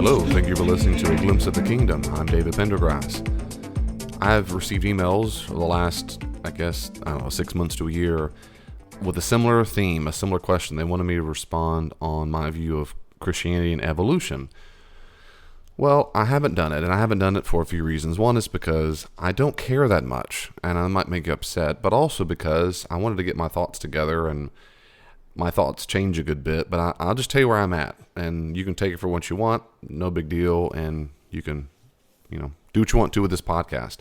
Hello, thank you for listening to A Glimpse of the Kingdom. I'm David Pendergrass. I've received emails over the last, 6 months to a year with a similar theme, a similar question. They wanted me to respond on my view of Christianity and evolution. Well, I haven't done it, and I haven't done it for a few reasons. One is because I don't care that much, and I might make you upset, but also because I wanted to get my thoughts together, and my thoughts change a good bit, but I'll just tell you where I'm at, and you can take it for what you want, no big deal, and you can, do what you want to with this podcast.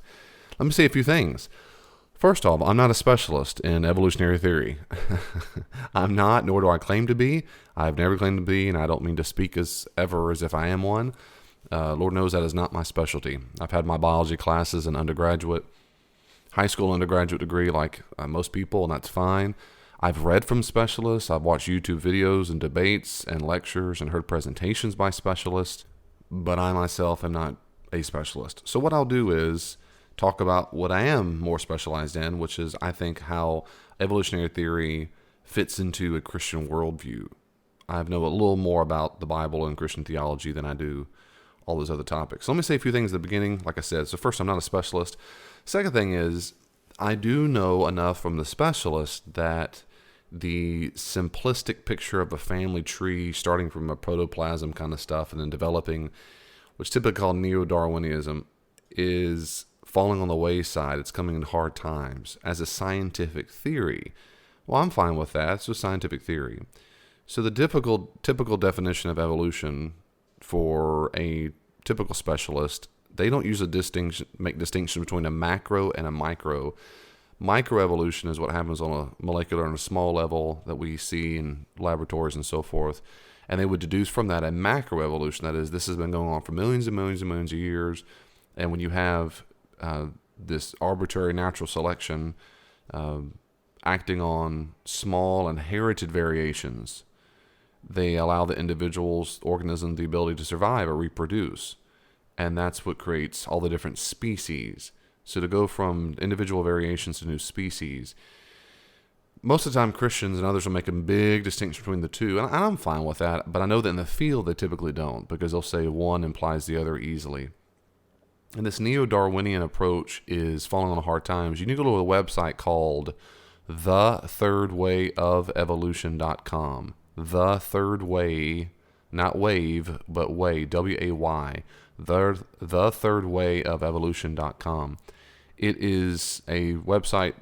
Let me say a few things. First off, I'm not a specialist in evolutionary theory. I'm not, nor do I claim to be. I've never claimed to be, and I don't mean to speak as if I am one. Lord knows that is not my specialty. I've had my biology classes in high school undergraduate degree like most people, and that's fine. I've read from specialists, I've watched YouTube videos and debates and lectures and heard presentations by specialists, but I myself am not a specialist. So what I'll do is talk about what I am more specialized in, which is, I think, how evolutionary theory fits into a Christian worldview. I know a little more about the Bible and Christian theology than I do all those other topics. So let me say a few things at the beginning, like I said. So first, I'm not a specialist. Second thing is, I do know enough from the specialist that the simplistic picture of a family tree starting from a protoplasm kind of stuff and then developing, which is typically called neo-Darwinism, is falling on the wayside. It's coming in hard times as a scientific theory. Well, I'm fine with that. It's a scientific theory. So the typical definition of evolution for a typical specialist, they don't make distinction between a macro and a micro. Microevolution is what happens on a molecular and a small level that we see in laboratories and so forth. And they would deduce from that a macroevolution. That is, this has been going on for millions and millions and millions of years. And when you have this arbitrary natural selection acting on small inherited variations, they allow the individual's organism the ability to survive or reproduce. And that's what creates all the different species. So to go from individual variations to new species, most of the time Christians and others will make a big distinction between the two, and I'm fine with that, but I know that in the field they typically don't, because they'll say one implies the other easily. And this neo-Darwinian approach is falling on hard times. You need to go to a website called thethirdwayofevolution.com. The Third Way, not wave, but way, W-A-Y, thethirdwayofevolution.com. It is a website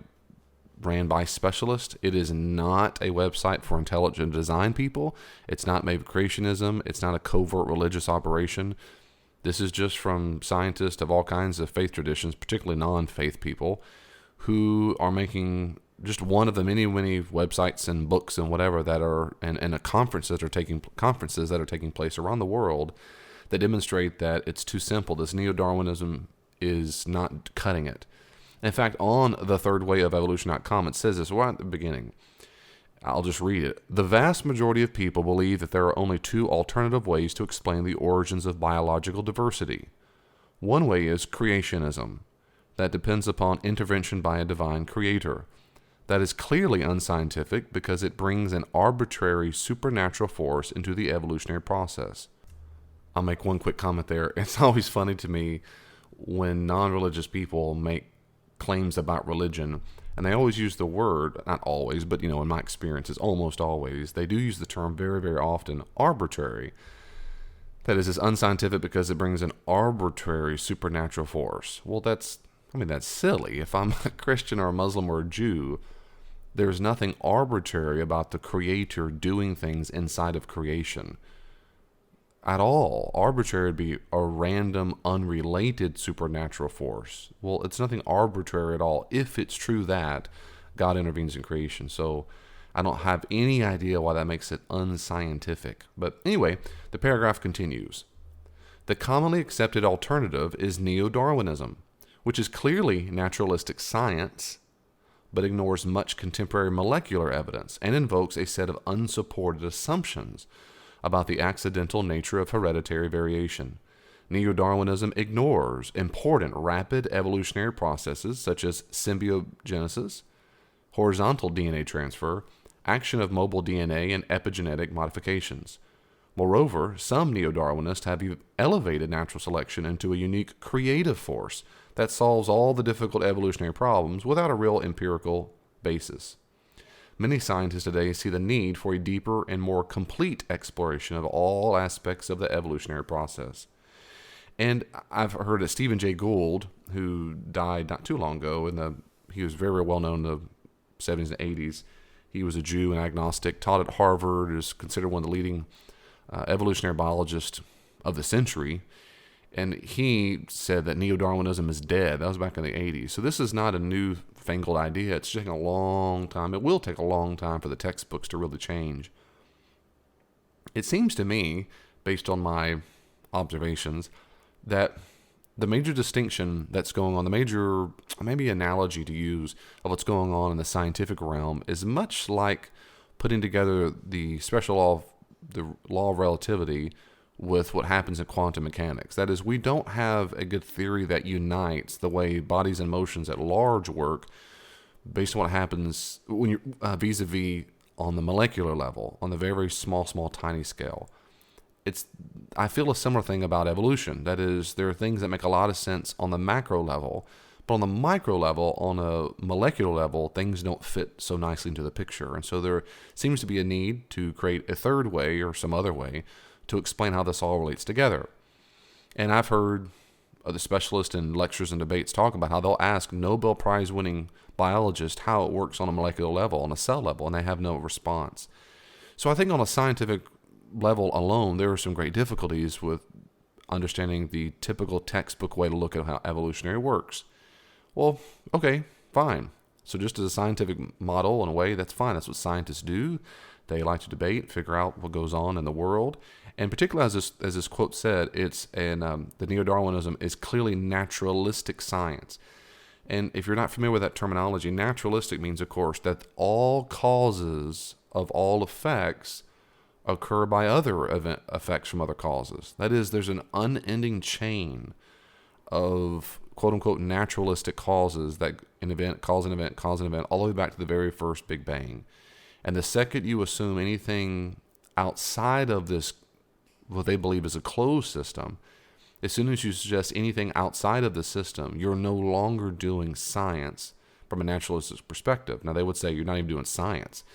ran by specialists. It is not a website for intelligent design people. It's not made of creationism. It's not a covert religious operation. This is just from scientists of all kinds of faith traditions, particularly non-faith people, who are making just one of the many websites and books and whatever that are and conferences that are taking place around the world that demonstrate that it's too simple. This neo-Darwinism is not cutting it. In fact, on thethirdwayofevolution.com, it says this right at the beginning. I'll just read it. The vast majority of people believe that there are only two alternative ways to explain the origins of biological diversity. One way is creationism, that depends upon intervention by a divine creator. That is clearly unscientific because it brings an arbitrary supernatural force into the evolutionary process. I'll make one quick comment there. It's always funny to me when non-religious people make claims about religion, and they always use the word, not always, but in my experience, it's almost always, they do use the term very, very often, arbitrary. That is, it's unscientific because it brings an arbitrary supernatural force. Well, that's silly. If I'm a Christian or a Muslim or a Jew, there's nothing arbitrary about the Creator doing things inside of creation at all. Arbitrary would be a random, unrelated supernatural force. Well, it's nothing arbitrary at all if it's true that God intervenes in creation. So I don't have any idea why that makes it unscientific. But anyway, the paragraph continues. The commonly accepted alternative is neo-Darwinism, which is clearly naturalistic science, but ignores much contemporary molecular evidence and invokes a set of unsupported assumptions about the accidental nature of hereditary variation. Neo-Darwinism ignores important rapid evolutionary processes such as symbiogenesis, horizontal DNA transfer, action of mobile DNA, and epigenetic modifications. Moreover, some neo-Darwinists have elevated natural selection into a unique creative force that solves all the difficult evolutionary problems without a real empirical basis. Many scientists today see the need for a deeper and more complete exploration of all aspects of the evolutionary process. And I've heard of Stephen Jay Gould, who died not too long ago. He was very well known in the 70s and 80s. He was a Jew and agnostic, taught at Harvard, is considered one of the leading evolutionary biologists of the century. And he said that neo-Darwinism is dead. That was back in the 80s. So this is not a newfangled idea. It's taking a long time. It will take a long time for the textbooks to really change. It seems to me, based on my observations, that the major distinction that's going on, the major maybe analogy to use of what's going on in the scientific realm is much like putting together the law of relativity with what happens in quantum mechanics. That is, we don't have a good theory that unites the way bodies and motions at large work based on what happens when you're vis-a-vis on the molecular level, on the very, very small, tiny scale. I feel a similar thing about evolution. That is, there are things that make a lot of sense on the macro level, but on the micro level, on a molecular level, things don't fit so nicely into the picture. And so there seems to be a need to create a third way or some other way to explain how this all relates together. And I've heard the specialists in lectures and debates talk about how they'll ask Nobel Prize winning biologists how it works on a molecular level, on a cell level, and they have no response. So I think on a scientific level alone, there are some great difficulties with understanding the typical textbook way to look at how evolutionary works. Well, okay, fine. So just as a scientific model, in a way, that's fine. That's what scientists do. They like to debate, figure out what goes on in the world. And particularly as this quote said, the neo-Darwinism is clearly naturalistic science. And if you're not familiar with that terminology, naturalistic means, of course, that all causes of all effects occur by other effects from other causes. That is, there's an unending chain of quote-unquote naturalistic causes that an event cause an event, all the way back to the very first Big Bang. And the second you assume anything outside of this, what they believe is a closed system, as soon as you suggest anything outside of the system, you're no longer doing science from a naturalistic perspective. Now, they would say you're not even doing science.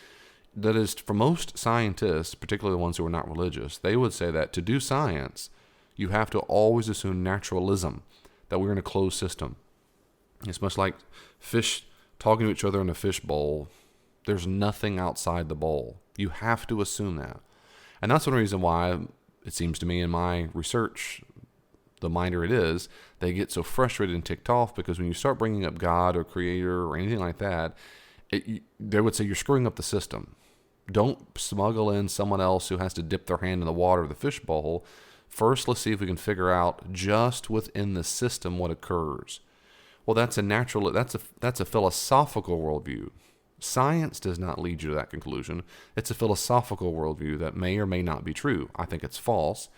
That is, for most scientists, particularly the ones who are not religious, they would say that to do science, you have to always assume naturalism, that we're in a closed system. It's much like fish talking to each other in a fish bowl. There's nothing outside the bowl. You have to assume that. And that's one reason why it seems to me in my research, the minor it is, they get so frustrated and ticked off because when you start bringing up God or Creator or anything like that, they would say you're screwing up the system. Don't smuggle in someone else who has to dip their hand in the water of the fish bowl. First, let's see if we can figure out just within the system what occurs. Well, that's a philosophical worldview. Science does not lead you to that conclusion. It's a philosophical worldview that may or may not be true. I think it's false,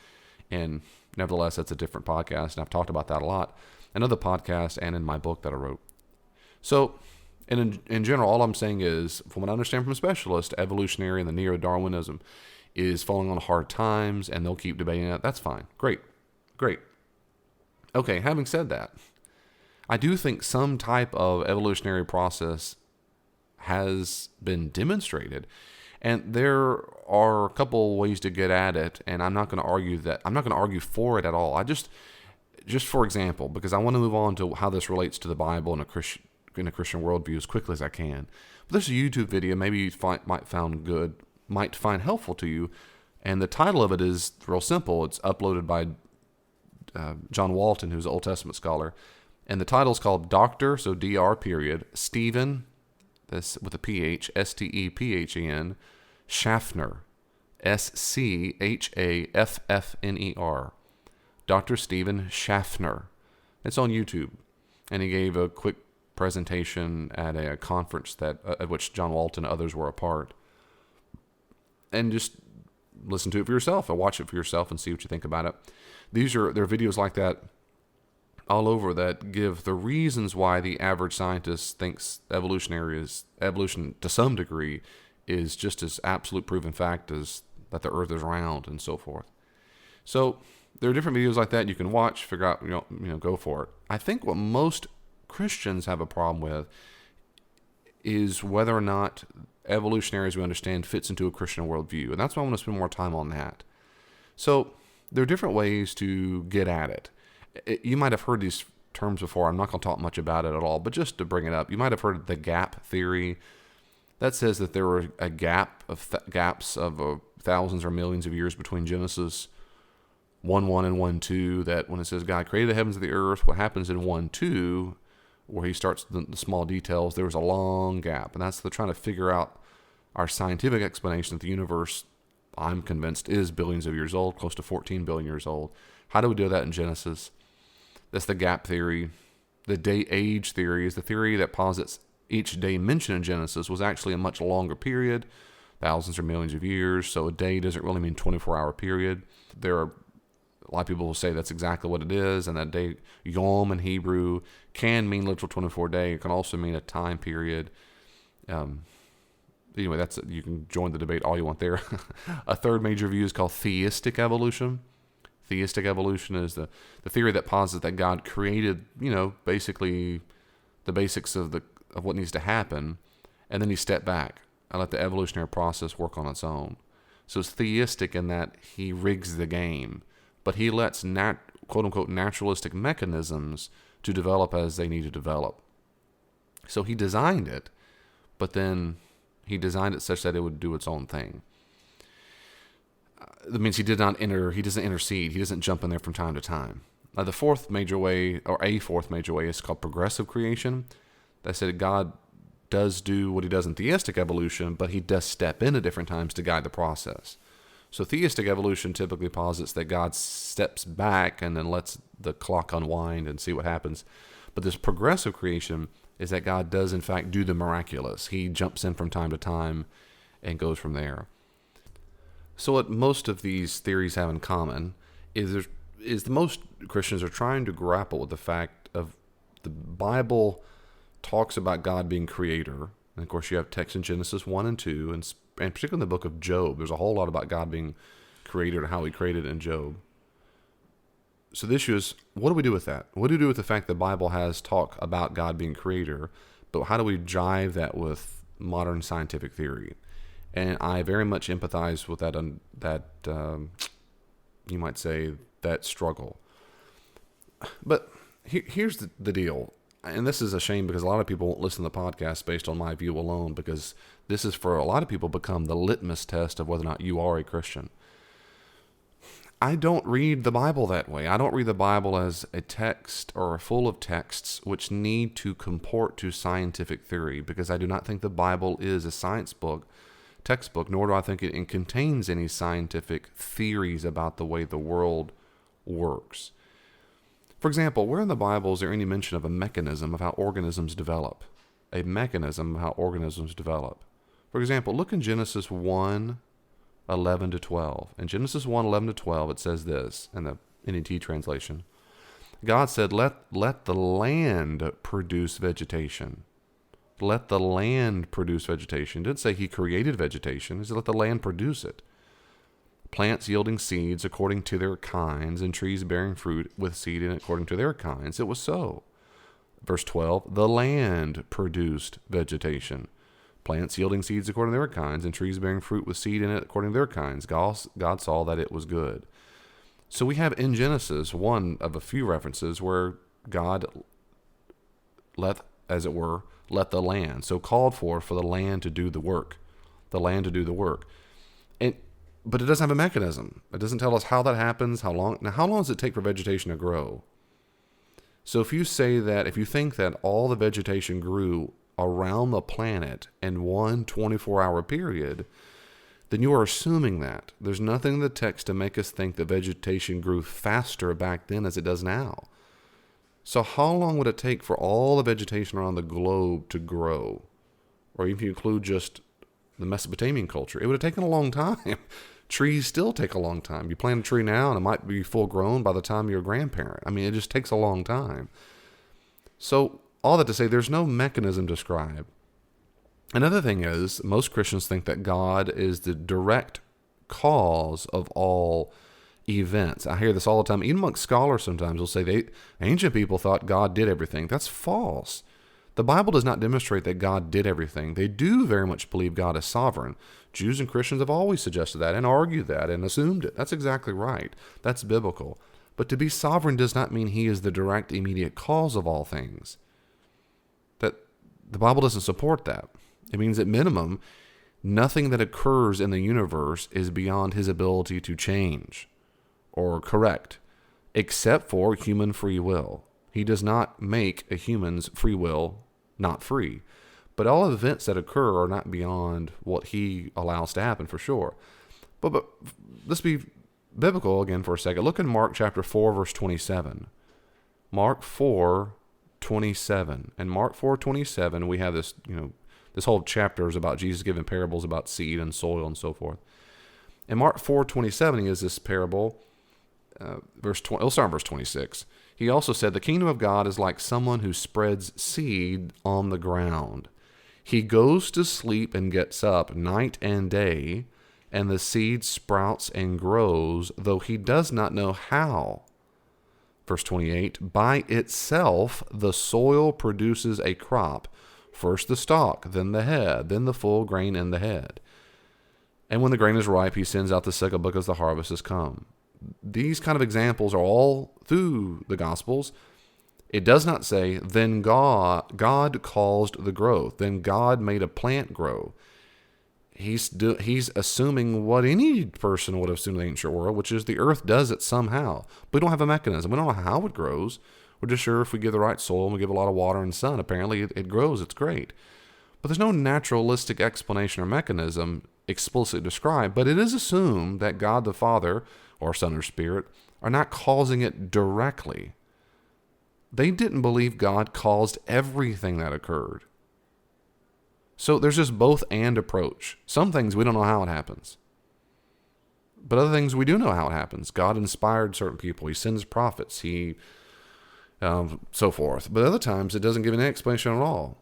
and nevertheless, that's a different podcast, and I've talked about that a lot. Another podcast and in my book that I wrote. So, in general, all I'm saying is, from what I understand from a specialist, evolutionary and the neo-Darwinism is falling on hard times, and they'll keep debating that. That's fine. Great. Okay, having said that, I do think some type of evolutionary process has been demonstrated, and there are a couple ways to get at it, and I'm not going to argue for it at all. just for example, because I want to move on to how this relates to the Bible and a Christian worldview as quickly as I can. But there's a YouTube video maybe you might find helpful to you, and the title of it is real simple. It's uploaded by John Walton, who's an Old Testament scholar, and the title is called Dr. So Dr. period Stephen, this with a PH, Stephen Schaffner, Schaffner, Dr. Stephen Schaffner. It's on YouTube, and he gave a quick presentation at a conference at which John Walton and others were a part. And just listen to it for yourself, or watch it for yourself, and see what you think about it. There are videos like that all over that give the reasons why the average scientist thinks evolution to some degree is just as absolute proven fact as that the earth is round and so forth. So there are different videos like that you can watch, figure out, go for it. I think what most Christians have a problem with is whether or not evolutionary, as we understand, fits into a Christian worldview. And that's why I want to spend more time on that. So there are different ways to get at it. You might have heard these terms before. I'm not going to talk much about it at all, but just to bring it up, you might have heard the gap theory. That says that there were a gaps of thousands or millions of years between Genesis 1:1 and 1:2, that when it says God created the heavens and the earth, what happens in 1:2, where he starts the small details, there was a long gap. And that's the trying to figure out our scientific explanation that the universe, I'm convinced, is billions of years old, close to 14 billion years old. How do we do that in Genesis? That's the gap theory. The day-age theory is the theory that posits each day mentioned in Genesis was actually a much longer period, thousands or millions of years. So a day doesn't really mean 24-hour period. There are a lot of people will say that's exactly what it is, and that day, yom in Hebrew, can mean literal 24-day. It can also mean a time period. Anyway, you can join the debate all you want there. A third major view is called theistic evolution. Theistic evolution is the theory that posits that God created, basically the basics of what needs to happen, and then he stepped back and let the evolutionary process work on its own. So it's theistic in that he rigs the game, but he lets quote-unquote naturalistic mechanisms to develop as they need to develop. So he designed it, but then he designed it such that it would do its own thing. That means he doesn't intercede. He doesn't jump in there from time to time. Now, a fourth major way is called progressive creation. That said, God does do what he does in theistic evolution, but he does step in at different times to guide the process. So theistic evolution typically posits that God steps back and then lets the clock unwind and see what happens. But this progressive creation is that God does, in fact, do the miraculous. He jumps in from time to time and goes from there. So what most of these theories have in common is the most Christians are trying to grapple with the fact of the Bible talks about God being creator. And of course, you have texts in Genesis 1 and 2, and particularly in the book of Job, there's a whole lot about God being creator and how he created in Job. So the issue is, what do we do with that? What do we do with the fact the Bible has talk about God being creator, but how do we jive that with modern scientific theory? And I very much empathize with you might say, that struggle. But here's the deal. And this is a shame because a lot of people won't listen to the podcast based on my view alone, because this has, for a lot of people, become the litmus test of whether or not you are a Christian. I don't read the Bible that way. I don't read the Bible as a text or full of texts which need to comport to scientific theory, because I do not think the Bible is a science textbook, nor do I think it contains any scientific theories about the way the world works. For example, where in the Bible is there any mention of a mechanism of how organisms develop? A mechanism of how organisms develop. For example, look in Genesis 1:11-12. In Genesis 1:11-12, it says this, in the NET translation. God said, let the land produce vegetation. Let the land produce vegetation. It didn't say he created vegetation. He said, let the land produce it. Plants yielding seeds according to their kinds, and trees bearing fruit with seed in it according to their kinds. It was so. Verse 12, the land produced vegetation. Plants yielding seeds according to their kinds, and trees bearing fruit with seed in it according to their kinds. God saw that it was good. So we have in Genesis one of a few references where God let the land, so called for the land to do the work. The land to do the work. But it doesn't have a mechanism. It doesn't tell us how that happens, how long. Now, how long does it take for vegetation to grow? So if you think that all the vegetation grew around the planet in one 24-hour period, then you are assuming that. There's nothing in the text to make us think that vegetation grew faster back then as it does now. So how long would it take for all the vegetation around the globe to grow? Or even if you include just the Mesopotamian culture, it would have taken a long time. Trees still take a long time. You plant a tree now and it might be full grown by the time you're a grandparent. I mean, it just takes a long time. So all that to say, there's no mechanism described. Another thing is, most Christians think that God is the direct cause of all events. I hear this all the time. Even amongst scholars sometimes will say ancient people thought God did everything. That's false. The Bible does not demonstrate that God did everything. They do very much believe God is sovereign. Jews and Christians have always suggested that and argued that and assumed it. That's exactly right. That's biblical. But to be sovereign does not mean he is the direct, immediate cause of all things. That the Bible doesn't support that. It means at minimum, nothing that occurs in the universe is beyond his ability to change or correct, except for human free will. He does not make a human's free will not free. But all events that occur are not beyond what he allows to happen, for sure. But let's be biblical again for a second. Look in Mark chapter 4, verse 27. Mark 4:27. And Mark 4:27, we have this, this whole chapter is about Jesus giving parables about seed and soil and so forth. In Mark 4:27 is this parable. We'll start in verse 26. He also said, "The kingdom of God is like someone who spreads seed on the ground. He goes to sleep and gets up night and day, and the seed sprouts and grows, though he does not know how." Verse 28, "By itself the soil produces a crop, first the stalk, then the head, then the full grain in the head. And when the grain is ripe, he sends out the sickle because the harvest has come." These kind of examples are all through the Gospels. It does not say, then God caused the growth. Then God made a plant grow. He's assuming what any person would have assumed in the ancient world, which is the earth does it somehow. We don't have a mechanism. We don't know how it grows. We're just sure if we give the right soil and we give a lot of water and sun, apparently it grows. It's great. But there's no naturalistic explanation or mechanism explicitly described. But it is assumed that God the Father, or Son or Spirit, are not causing it directly. They didn't believe God caused everything that occurred. So there's just both and approach. Some things we don't know how it happens. But other things we do know how it happens. God inspired certain people. He sends prophets. He so forth. But other times it doesn't give any explanation at all.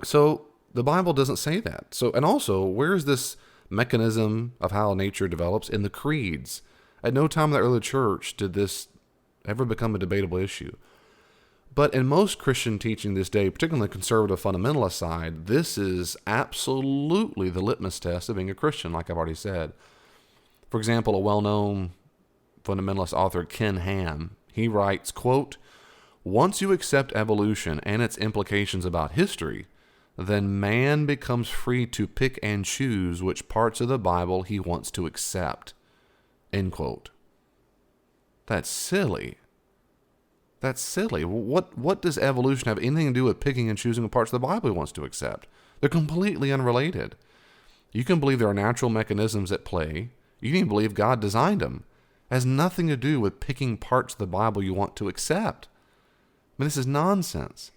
So the Bible doesn't say that. And also, where's this mechanism of how nature develops? In the creeds. At no time in the early church did this ever become a debatable issue. But in most Christian teaching this day, particularly the conservative fundamentalist side, this is absolutely the litmus test of being a Christian, like I've already said. For example, a well-known fundamentalist author, Ken Ham, he writes, quote, "Once you accept evolution and its implications about history, then man becomes free to pick and choose which parts of the Bible he wants to accept." End quote. That's silly. That's silly. What does evolution have anything to do with picking and choosing the parts of the Bible he wants to accept? They're completely unrelated. You can believe there are natural mechanisms at play. You can even believe God designed them. It has nothing to do with picking parts of the Bible you want to accept. I mean, this is nonsense.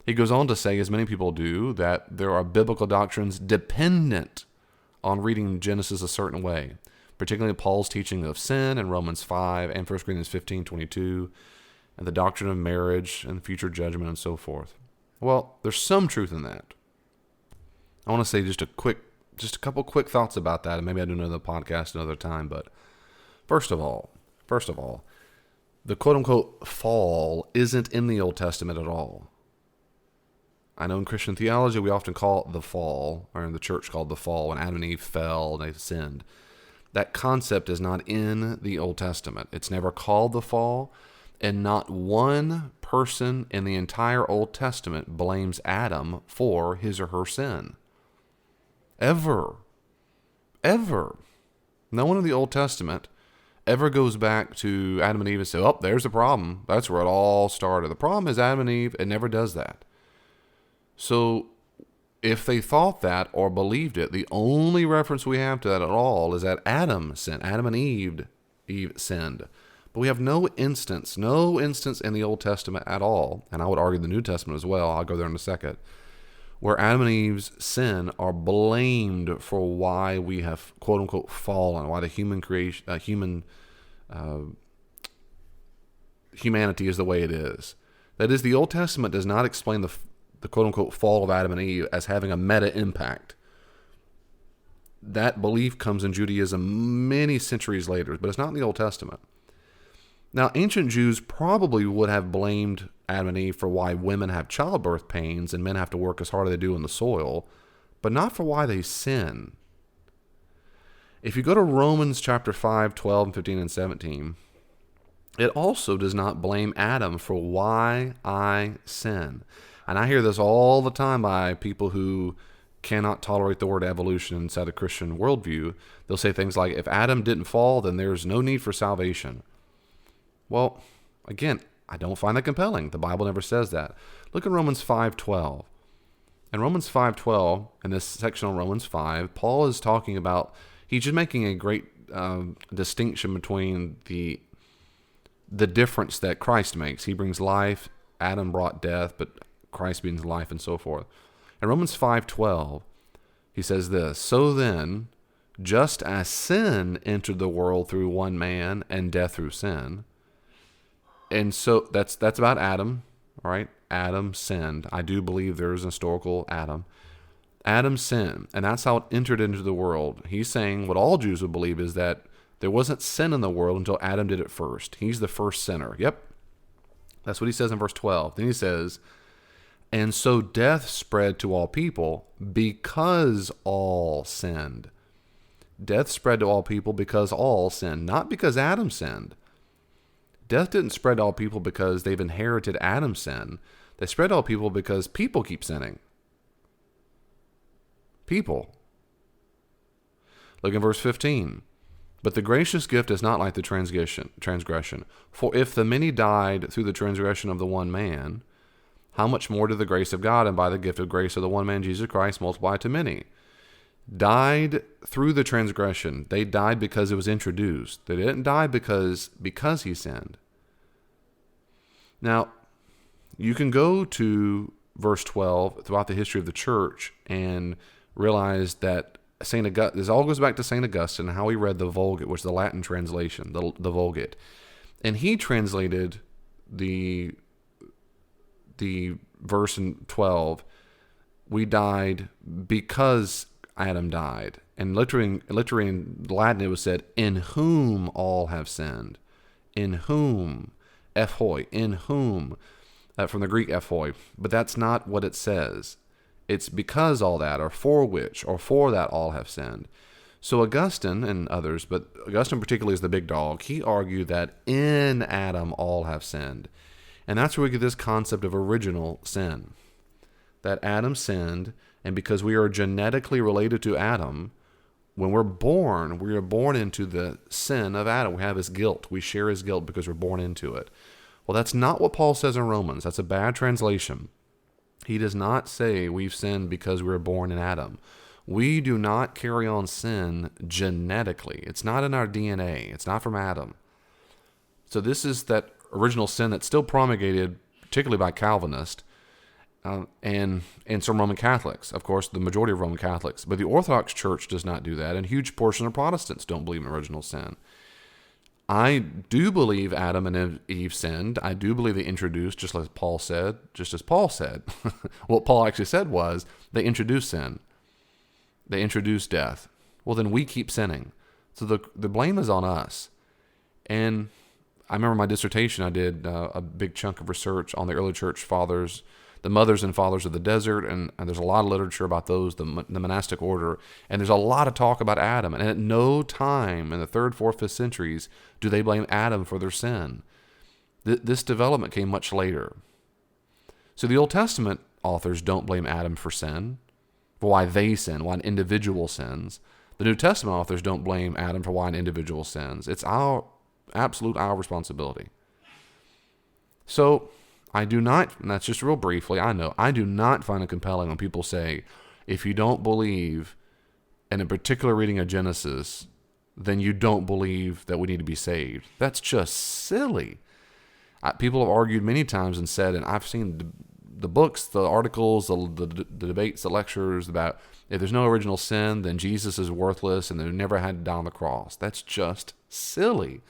He goes on to say, as many people do, that there are biblical doctrines dependent on reading Genesis a certain way, particularly Paul's teaching of sin in Romans 5 and 1 Corinthians 15:22, and the doctrine of marriage and future judgment and so forth. Well, there's some truth in that. I want to say just a couple quick thoughts about that, and maybe I'll do another podcast another time. But first of all, the quote-unquote fall isn't in the Old Testament at all. I know in Christian theology we often call it the fall, or in the church called the fall, when Adam and Eve fell and they sinned. That concept is not in the Old Testament. It's never called the fall, and not one person in the entire Old Testament blames Adam for his or her sin. Ever. No one in the Old Testament ever goes back to Adam and Eve and says, "Oh, there's the problem. That's where it all started." The problem is Adam and Eve. It never does that. So if they thought that or believed it, the only reference we have to that at all is that Adam sinned. Adam and Eve sinned. But we have no instance in the Old Testament at all, and I would argue the New Testament as well, I'll go there in a second, where Adam and Eve's sin are blamed for why we have quote-unquote fallen, why the humanity is the way it is. That is, the Old Testament does not explain the quote-unquote fall of Adam and Eve as having a meta impact. that belief comes in Judaism many centuries later, but it's not in the Old Testament. Now, ancient Jews probably would have blamed Adam and Eve for why women have childbirth pains and men have to work as hard as they do in the soil, but not for why they sin. If you go to Romans chapter 5, 12, and 15, and 17, it also does not blame Adam for why I sin. And I hear this all the time by people who cannot tolerate the word evolution inside a Christian worldview. They'll say things like, if Adam didn't fall, then there's no need for salvation. Well, again, I don't find that compelling. The Bible never says that. Look at Romans 5:12. In Romans 5:12, in this section on Romans 5, Paul is talking about, he's just making a great distinction between the difference that Christ makes. He brings life, Adam brought death, but Christ brings life, and so forth. In Romans 5:12, he says this, so then, just as sin entered the world through one man and death through sin, and so that's about Adam, all right? Adam sinned. I do believe there is an historical Adam. Adam sinned, and that's how it entered into the world. He's saying what all Jews would believe is that there wasn't sin in the world until Adam did it first. He's the first sinner. Yep. That's what he says in verse 12. Then he says, and so death spread to all people because all sinned. Death spread to all people because all sinned, not because Adam sinned. Death didn't spread to all people because they've inherited Adam's sin. They spread to all people because people keep sinning. People. Look in verse 15. But the gracious gift is not like the transgression. For if the many died through the transgression of the one man, how much more did the grace of God and by the gift of grace of the one man, Jesus Christ, multiply to many? Died through the transgression. They died because it was introduced. They didn't die because he sinned. Now, you can go to verse 12 throughout the history of the church and realize that this all goes back to St. Augustine and how he read the Vulgate, which is the Latin translation, the Vulgate. And he translated the verse in 12, we died because Adam died. And literally in Latin it was said, in whom all have sinned. In whom, ephoi, in whom, from the Greek ephoi. But that's not what it says. It's because all that, or for which, or for that all have sinned. So Augustine and others, but Augustine particularly is the big dog, he argued that in Adam all have sinned. And that's where we get this concept of original sin. That Adam sinned, and because we are genetically related to Adam, when we're born, we are born into the sin of Adam. We have his guilt. We share his guilt because we're born into it. Well, that's not what Paul says in Romans. That's a bad translation. He does not say we've sinned because we were born in Adam. We do not carry on sin genetically. It's not in our DNA. It's not from Adam. So this is that original sin that's still promulgated, particularly by Calvinists, and some Roman Catholics. Of course, the majority of Roman Catholics. But the Orthodox Church does not do that, and a huge portion of Protestants don't believe in original sin. I do believe Adam and Eve sinned. I do believe they introduced, just as Paul said. What Paul actually said was, they introduced sin. They introduced death. Well, then we keep sinning. So the blame is on us. And I remember my dissertation, I did a big chunk of research on the early church fathers, the mothers and fathers of the desert, and there's a lot of literature about those, the monastic order, and there's a lot of talk about Adam, and at no time in the 3rd, 4th, 5th centuries do they blame Adam for their sin. This development came much later. So the Old Testament authors don't blame Adam for sin, for why they sin, why an individual sins. The New Testament authors don't blame Adam for why an individual sins. It's our responsibility. So I do not, and that's just real briefly, I do not find it compelling when people say, if you don't believe in a particular reading of Genesis, then you don't believe that we need to be saved. That's just silly. People have argued many times and said, and I've seen the books, the articles, the debates, the lectures about if there's no original sin, then Jesus is worthless and they never had to die on the cross. That's just silly.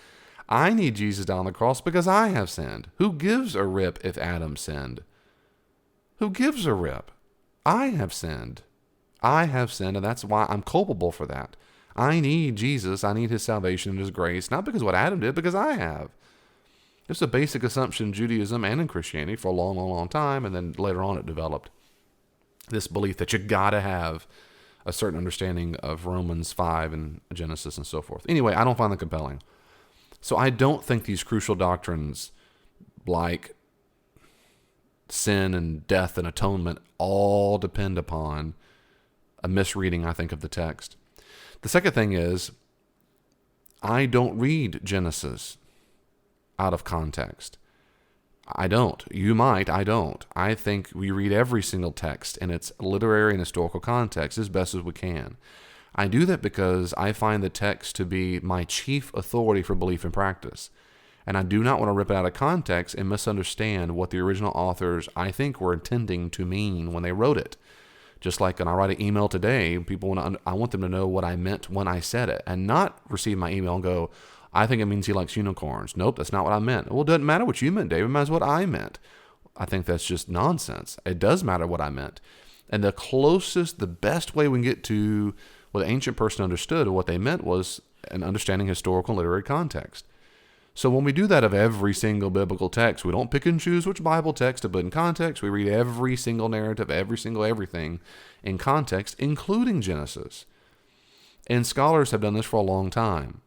I need Jesus down on the cross because I have sinned. Who gives a rip if Adam sinned? Who gives a rip? I have sinned. I have sinned, and that's why I'm culpable for that. I need Jesus. I need his salvation and his grace, not because of what Adam did, because I have. It's a basic assumption in Judaism and in Christianity for a long, long, long time, and then later on it developed this belief that you got to have a certain understanding of Romans 5 and Genesis and so forth. Anyway, I don't find that compelling. So I don't think these crucial doctrines like sin and death and atonement all depend upon a misreading, I think, of the text. The second thing is, I don't read Genesis out of context. I don't. You might. I don't. I think we read every single text in its literary and historical context as best as we can. I do that because I find the text to be my chief authority for belief and practice. And I do not want to rip it out of context and misunderstand what the original authors, I think, were intending to mean when they wrote it. Just like when I write an email today, I want them to know what I meant when I said it, and not receive my email and go, I think it means he likes unicorns. Nope, that's not what I meant. Well, it doesn't matter what you meant, David. It matters what I meant. I think that's just nonsense. It does matter what I meant. And the best way we can get to what the ancient person understood or what they meant was an understanding historical and literary context. So when we do that of every single biblical text, we don't pick and choose which Bible text to put in context. We read every single narrative, every single everything in context, including Genesis. And scholars have done this for a long time.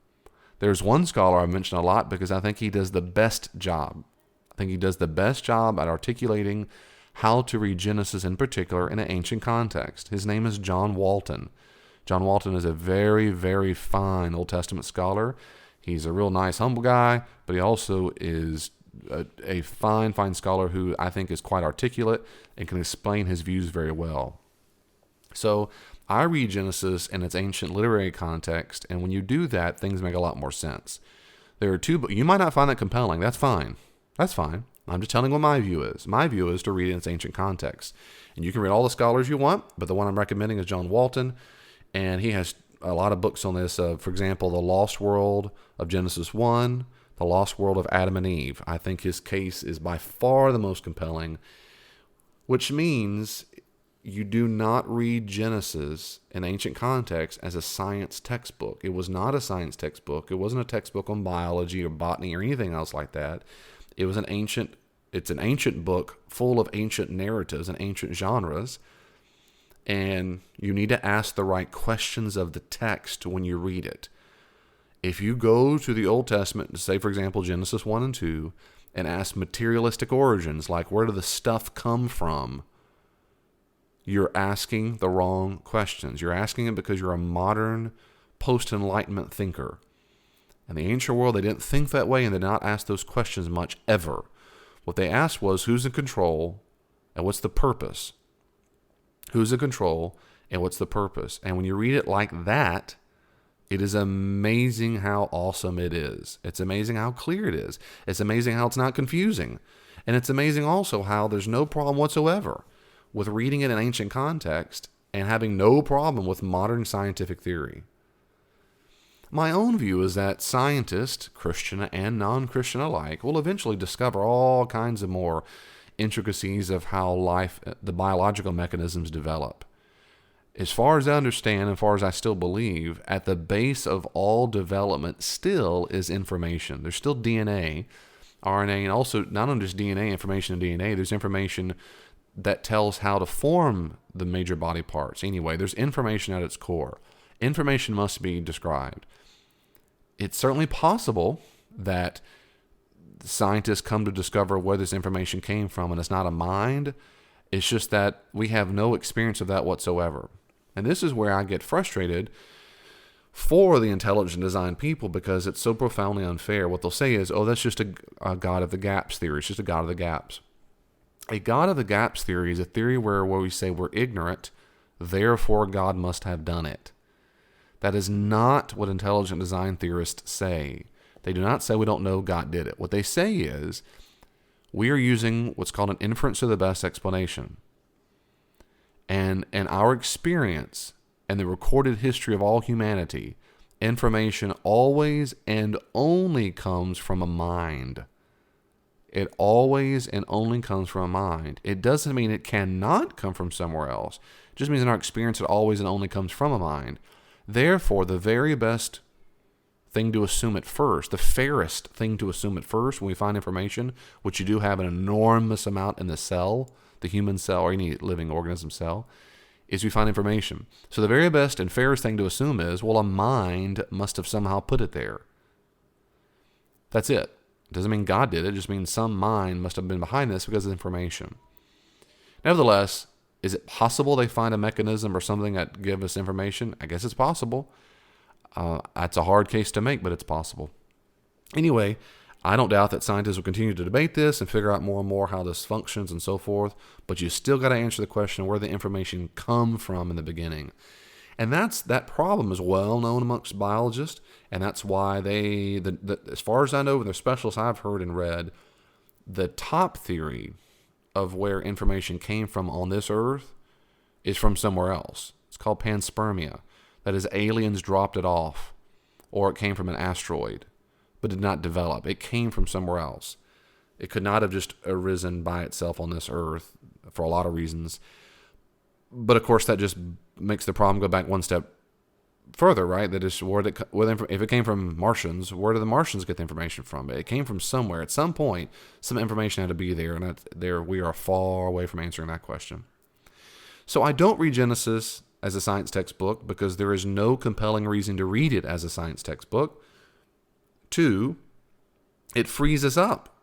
There's one scholar I mention a lot because I think he does the best job. I think he does the best job at articulating how to read Genesis in particular in an ancient context. His name is John Walton. John Walton is a very, very fine Old Testament scholar. He's a real nice, humble guy, but he also is a fine, fine scholar who I think is quite articulate and can explain his views very well. So I read Genesis in its ancient literary context, and when you do that, things make a lot more sense. There are two, you might not find that compelling. That's fine. That's fine. I'm just telling what my view is. My view is to read in its ancient context. And you can read all the scholars you want, but the one I'm recommending is John Walton, and he has a lot of books on this. For example, The Lost World of Genesis 1, The Lost World of Adam and Eve. I think his case is by far the most compelling, which means you do not read Genesis in ancient context as a science textbook. It was not a science textbook. It wasn't a textbook on biology or botany or anything else like that. It's an ancient book full of ancient narratives and ancient genres. And you need to ask the right questions of the text when you read it. If you go to the Old Testament, say, for example, Genesis 1 and 2, and ask materialistic origins, like where did the stuff come from, you're asking the wrong questions. You're asking it because you're a modern post-Enlightenment thinker. In the ancient world, they didn't think that way and they did not ask those questions much ever. What they asked was, who's in control and what's the purpose? Who's in control and what's the purpose? And when you read it like that, it is amazing how awesome it is. It's amazing how clear it is. It's amazing how it's not confusing. And it's amazing also how there's no problem whatsoever with reading it in ancient context and having no problem with modern scientific theory. My own view is that scientists, Christian and non-Christian alike, will eventually discover all kinds of more intricacies of how life, the biological mechanisms develop. As far as I understand, as far as I still believe, at the base of all development still is information. There's still DNA, RNA, and also not only just DNA, information in DNA, there's information that tells how to form the major body parts. Anyway, there's information at its core. Information must be described. It's certainly possible that scientists come to discover where this information came from, and it's not a mind. It's just that we have no experience of that whatsoever. And this is where I get frustrated for the intelligent design people because it's so profoundly unfair. What they'll say is, oh, that's just a God of the gaps theory. It's just a God of the gaps. A God of the gaps theory is a theory where we say we're ignorant, therefore God must have done it. That is not what intelligent design theorists say. They do not say we don't know God did it. What they say is we are using what's called an inference to the best explanation. And in our experience and the recorded history of all humanity, information always and only comes from a mind. It always and only comes from a mind. It doesn't mean it cannot come from somewhere else. It just means in our experience it always and only comes from a mind. Therefore, the very best thing to assume at first, the fairest thing to assume at first when we find information, which you do have an enormous amount in the cell, the human cell or any living organism cell, is we find information. So the very best and fairest thing to assume is, well, a mind must have somehow put it there. That's it. It doesn't mean God did it. It just means some mind must have been behind this because of information. Nevertheless, is it possible they find a mechanism or something that give us information? I guess it's possible. That's a hard case to make, but it's possible. Anyway, I don't doubt that scientists will continue to debate this and figure out more and more how this functions and so forth, but you still got to answer the question where the information come from in the beginning. And that problem is well known amongst biologists, and that's why as far as I know, and the specialists I've heard and read, the top theory of where information came from on this earth is from somewhere else. It's called panspermia. That is, aliens dropped it off, or it came from an asteroid, but did not develop. It came from somewhere else. It could not have just arisen by itself on this earth for a lot of reasons. But of course, that just makes the problem go back one step further, right? That is, if it came from Martians, where did the Martians get the information from? It came from somewhere. At some point, some information had to be there, and we are far away from answering that question. So I don't read Genesis as a science textbook because there is no compelling reason to read it as a science textbook. 2, it frees us up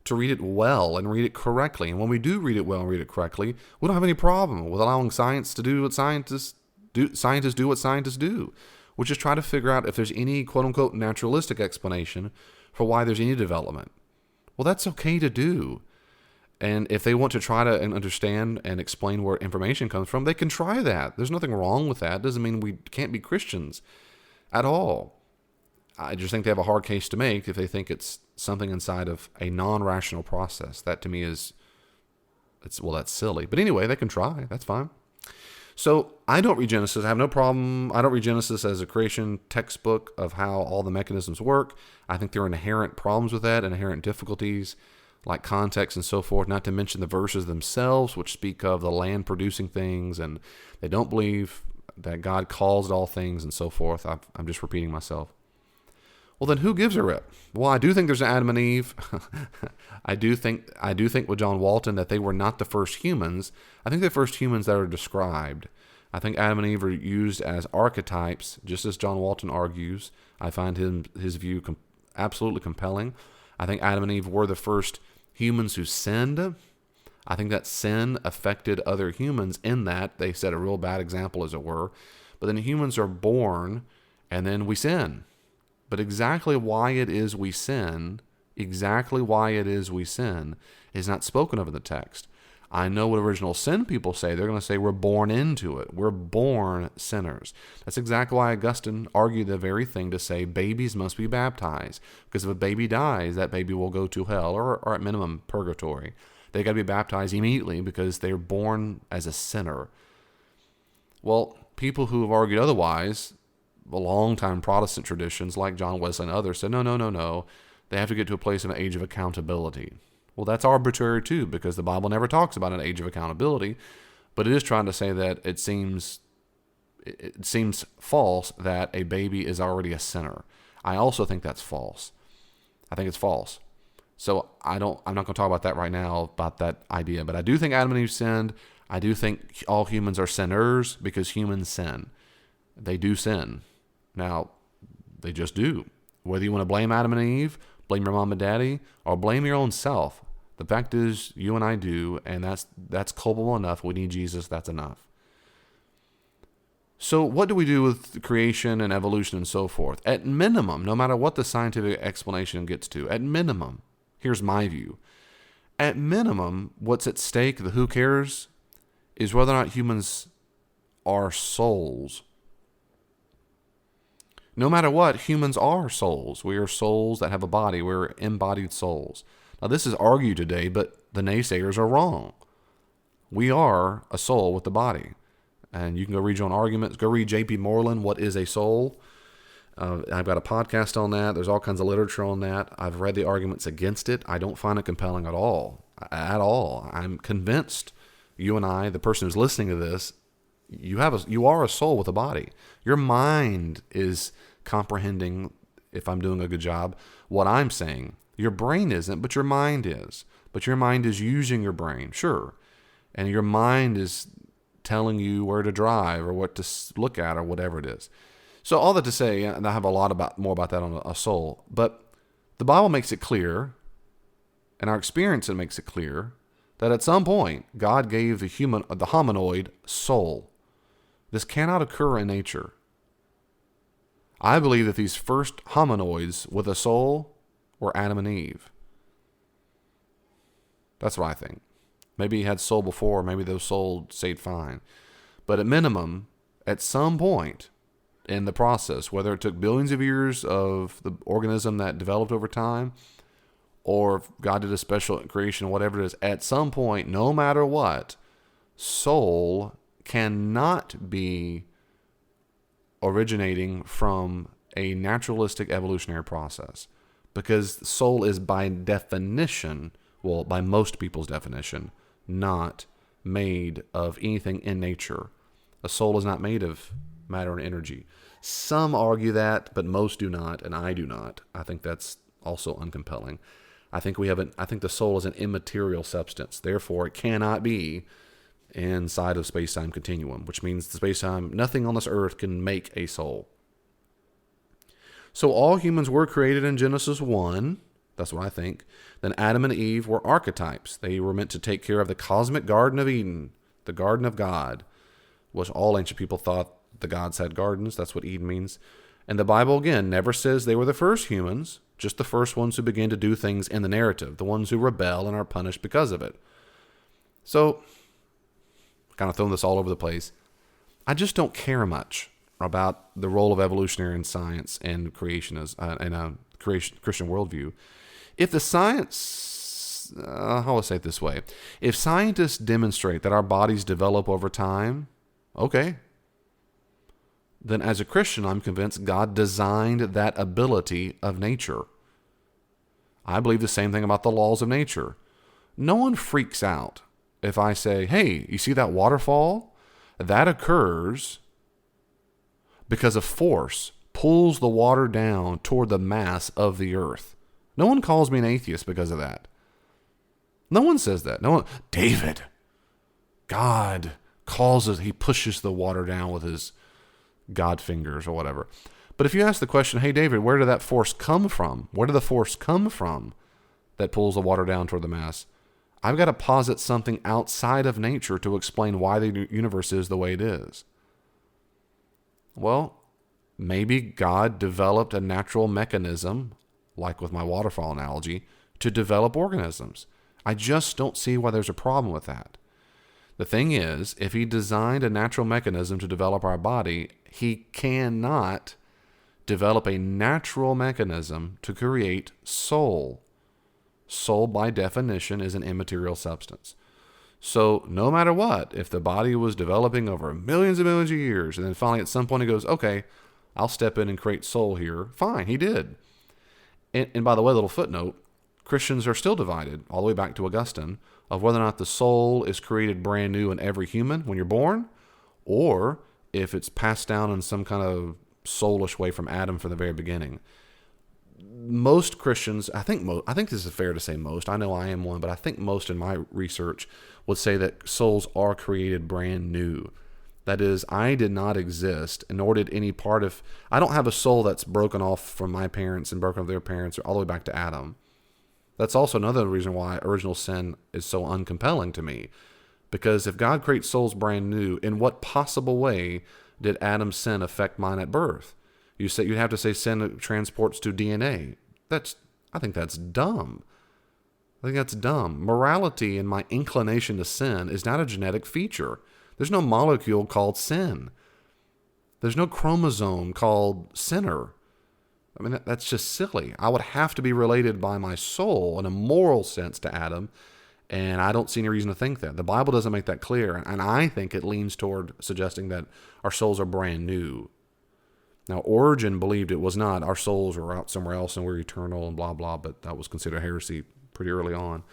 to read it well and read it correctly. And when we do read it well and read it correctly, we don't have any problem with allowing science to do what scientists do, which is try to figure out if there's any quote-unquote naturalistic explanation for why there's any development. Well, that's okay to do. And if they want to try to understand and explain where information comes from, they can try that. There's nothing wrong with that. It doesn't mean we can't be Christians at all. I just think they have a hard case to make if they think it's something inside of a non-rational process. That to me that's silly. But anyway, they can try. That's fine. So I don't read Genesis. I have no problem. I don't read Genesis as a creation textbook of how all the mechanisms work. I think there are inherent problems with that, inherent difficulties, like context and so forth, not to mention the verses themselves, which speak of the land producing things, and they don't believe that God caused all things and so forth. I'm just repeating myself. Well, then who gives a rip? Well, I do think there's an Adam and Eve. I do think with John Walton that they were not the first humans. I think the first humans that are described. I think Adam and Eve are used as archetypes, just as John Walton argues. I find his view absolutely compelling. I think Adam and Eve were the first humans who sinned. I think that sin affected other humans in that they set a real bad example, as it were. But then humans are born, and then we sin. But exactly why it is we sin is not spoken of in the text. I know what original sin people say. They're going to say we're born into it. We're born sinners. That's exactly why Augustine argued the very thing to say babies must be baptized. Because if a baby dies, that baby will go to hell or at minimum purgatory. They got to be baptized immediately because they're born as a sinner. Well, people who have argued otherwise, the long-time Protestant traditions like John Wesley and others said, no. They have to get to a place of an age of accountability. Well, that's arbitrary too, because the Bible never talks about an age of accountability, but it is trying to say that it seems false that a baby is already a sinner. I also think that's false. I think it's false. So I'm not going to talk about that right now, about that idea, but I do think Adam and Eve sinned. I do think all humans are sinners because humans sin. They do sin. Now, they just do. Whether you want to blame Adam and Eve, blame your mom and daddy, or blame your own self, the fact is you and I do, and that's culpable enough. We need Jesus. That's enough. So what do we do with creation and evolution and so forth? At minimum, no matter what the scientific explanation gets to, at minimum, here's my view. At minimum, what's at stake, the who cares, is whether or not humans are souls. No matter what, humans are souls. We are souls that have a body. We're embodied souls. Now, this is argued today, but the naysayers are wrong. We are a soul with the body. And you can go read your own arguments. Go read J.P. Moreland, What is a Soul? I've got a podcast on that. There's all kinds of literature on that. I've read the arguments against it. I don't find it compelling at all. At all. I'm convinced you and I, the person who's listening to this, You are a soul with a body. Your mind is comprehending, if I'm doing a good job, what I'm saying. Your brain isn't, but your mind is. But your mind is using your brain, sure. And your mind is telling you where to drive or what to look at or whatever it is. So all that to say, and I have a lot more about that on a soul, but the Bible makes it clear, and our experience makes it clear, that at some point God gave the hominoid soul. This cannot occur in nature. I believe that these first hominoids with a soul were Adam and Eve. That's what I think. Maybe he had soul before, maybe those souls stayed fine. But at minimum, at some point in the process, whether it took billions of years of the organism that developed over time, or if God did a special creation, whatever it is, at some point, no matter what, soul cannot be originating from a naturalistic evolutionary process, because soul is by definition, well, by most people's definition, not made of anything in nature. A soul is not made of matter and energy. Some argue that, but most do not, and I do not. I think that's also uncompelling. I think the soul is an immaterial substance. Therefore, it cannot be inside of space-time continuum, which means the space-time, nothing on this earth can make a soul. So all humans were created in Genesis 1. That's what I think. Then Adam and Eve were archetypes. They were meant to take care of the cosmic Garden of Eden, the Garden of God, which all ancient people thought the gods had gardens. That's what Eden means. And the Bible, again, never says they were the first humans, just the first ones who begin to do things in the narrative, the ones who rebel and are punished because of it. So, kind of throwing this all over the place, I just don't care much about the role of evolutionary science and creation as in a Christian worldview. If the science, how will I say it this way? If scientists demonstrate that our bodies develop over time, okay. Then as a Christian, I'm convinced God designed that ability of nature. I believe the same thing about the laws of nature. No one freaks out if I say, hey, you see that waterfall? That occurs because a force pulls the water down toward the mass of the earth. No one calls me an atheist because of that. No one says that. No one, David, God causes, he pushes the water down with his God fingers or whatever. But if you ask the question, hey, David, where did that force come from? Where did the force come from that pulls the water down toward the mass? I've got to posit something outside of nature to explain why the universe is the way it is. Well, maybe God developed a natural mechanism, like with my waterfall analogy, to develop organisms. I just don't see why there's a problem with that. The thing is, if he designed a natural mechanism to develop our body, he cannot develop a natural mechanism to create soul. Soul, by definition, is an immaterial substance. So no matter what, if the body was developing over millions and millions of years, and then finally at some point he goes, okay, I'll step in and create soul here, fine, he did. And by the way, little footnote, Christians are still divided, all the way back to Augustine, of whether or not the soul is created brand new in every human when you're born, or if it's passed down in some kind of soulish way from Adam from the very beginning. Most Christians, I think this is fair to say most, I know I am one, but I think most in my research would say that souls are created brand new. That is, I did not exist, nor did any part of, I don't have a soul that's broken off from my parents and broken off their parents all the way back to Adam. That's also another reason why original sin is so uncompelling to me. Because if God creates souls brand new, in what possible way did Adam's sin affect mine at birth? You'd have to say sin transports to DNA. I think that's dumb. Morality and my inclination to sin is not a genetic feature. There's no molecule called sin. There's no chromosome called sinner. I mean, that's just silly. I would have to be related by my soul in a moral sense to Adam, and I don't see any reason to think that. The Bible doesn't make that clear, and I think it leans toward suggesting that our souls are brand new. Now, Origen believed it was not. Our souls were out somewhere else and we're eternal and blah, blah, but that was considered heresy pretty early on.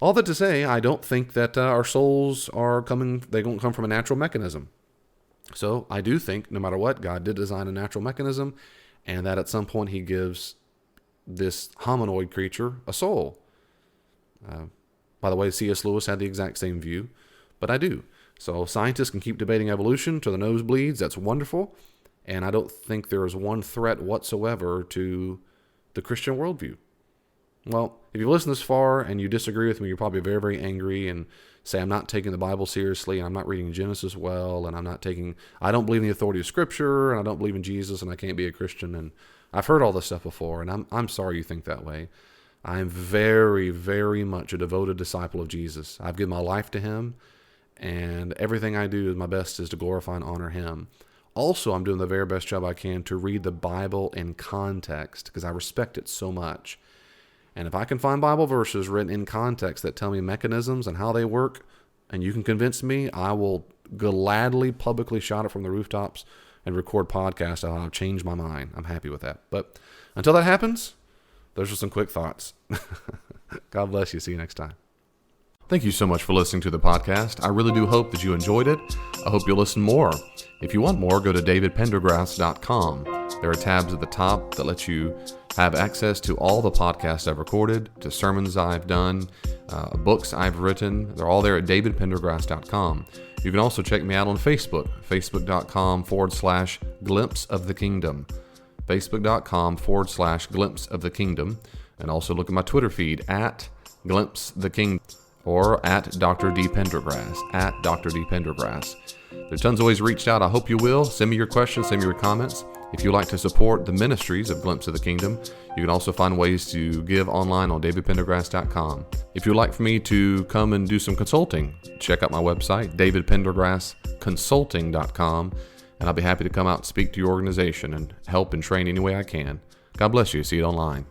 All that to say, I don't think that our souls they don't come from a natural mechanism. So I do think, no matter what, God did design a natural mechanism, and that at some point he gives this hominoid creature a soul. By the way, C.S. Lewis had the exact same view, but I do. So scientists can keep debating evolution to the nosebleeds. That's wonderful. And I don't think there is one threat whatsoever to the Christian worldview. Well, if you've listened this far and you disagree with me, you're probably very, very angry and say I'm not taking the Bible seriously, and I'm not reading Genesis well, and I don't believe in the authority of Scripture, and I don't believe in Jesus, and I can't be a Christian. And I've heard all this stuff before, and I'm sorry you think that way. I'm very, very much a devoted disciple of Jesus. I've given my life to him, and everything I do, my best is to glorify and honor him. Also, I'm doing the very best job I can to read the Bible in context, because I respect it so much. And if I can find Bible verses written in context that tell me mechanisms and how they work, and you can convince me, I will gladly publicly shout it from the rooftops and record podcasts on how I've changed my mind. I'm happy with that. But until that happens, those are some quick thoughts. God bless you. See you next time. Thank you so much for listening to the podcast. I really do hope that you enjoyed it. I hope you'll listen more. If you want more, go to davidpendergrass.com. There are tabs at the top that let you have access to all the podcasts I've recorded, to sermons I've done, books I've written. They're all there at davidpendergrass.com. You can also check me out on Facebook, facebook.com/glimpse of the kingdom. facebook.com/glimpse of the kingdom. And also look at my Twitter feed at glimpse the kingdom, or at Dr. D. Pendergrass, at Dr. D. Pendergrass. There's tons of ways reached out. I hope you will. Send me your questions, send me your comments. If you'd like to support the ministries of Glimpse of the Kingdom, you can also find ways to give online on davidpendergrass.com. If you'd like for me to come and do some consulting, check out my website, davidpendergrassconsulting.com, and I'll be happy to come out and speak to your organization and help and train any way I can. God bless you. See you online.